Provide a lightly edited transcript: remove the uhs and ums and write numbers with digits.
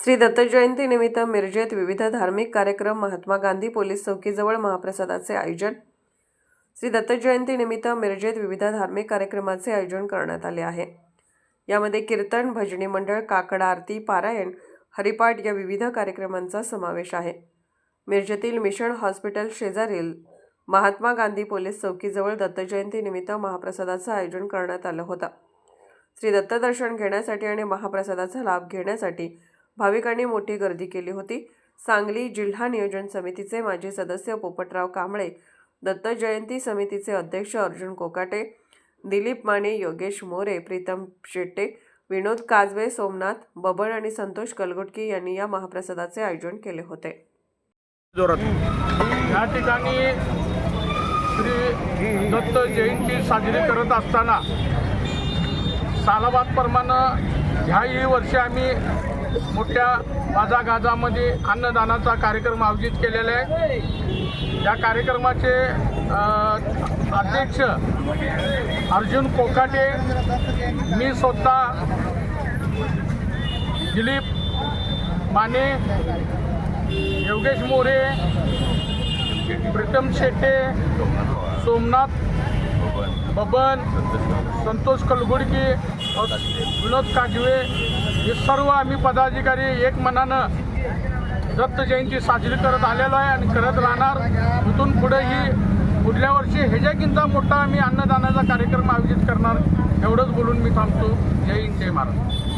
श्री दत्त जयंती निमित्त मिरजेत विविध धार्मिक कार्यक्रम, महात्मा गांधी पोलीस चौकीजवळ महाप्रसादाचे आयोजन। श्री दत्त जयंती निमित्त मिरजेत विविध धार्मिक कार्यक्रमाचे आयोजन करण्यात आले आहे। यामध्ये कीर्तन, भजनी मंडळ, काकड आरती, पारायण, हरिपाठ या विविध कार्यक्रमांचा समावेश आहे। मिरजेतील मिशन हॉस्पिटल शेजारील महात्मा गांधी पोलीस चौकीजवळ दत्त जयंती निमित्त महाप्रसादाचं आयोजन करण्यात आलं होतं। श्री दत्त दर्शन घेण्यासाठी आणि महाप्रसादाचा लाभ घेण्यासाठी भाविकांनी मोठी गर्दी केली होती। सांगली जिल्हा नियोजन समितीचे माजी सदस्य पोपटराव कांबळे, दत्त जयंती समितीचे अध्यक्ष अर्जुन कोकाटे, दिलीप माने, योगेश मोरे, प्रीतम शेट्टे, विनोद काजवे, सोमनाथ बबन आणि संतोष कलगुटकी यांनी या महाप्रसादाचे आयोजन केले होते। या ठिकाणी श्री दत्त जयंती साजरी करत असताना सालाबादप्रमाणे ह्याही वर्षी आम्ही मोठ्या वाजागाजामध्ये अन्नदानाचा कार्यक्रम आयोजित केलेला आहे। या कार्यक्रमाचे अध्यक्ष अर्जुन कोकाटे, मी स्वतः, दिलीप माने, योगेश मोरे, प्रीतम शेट्टे, सोमनाथ बबन, संतोष कलगुडकी, विनोद काजवे हे सर्व आम्ही पदाधिकारी एक मनानं दत्त जयंती साजरी करत आलेलो आहे आणि करत राहणार। इथून पुढेही पुढल्या वर्षी ह्याच्याकिंता मोठा आम्ही अन्नदानाचा कार्यक्रम आयोजित करणार। एवढंच बोलून मी थांबतो। जय हिंद, जय महाराष्ट्र।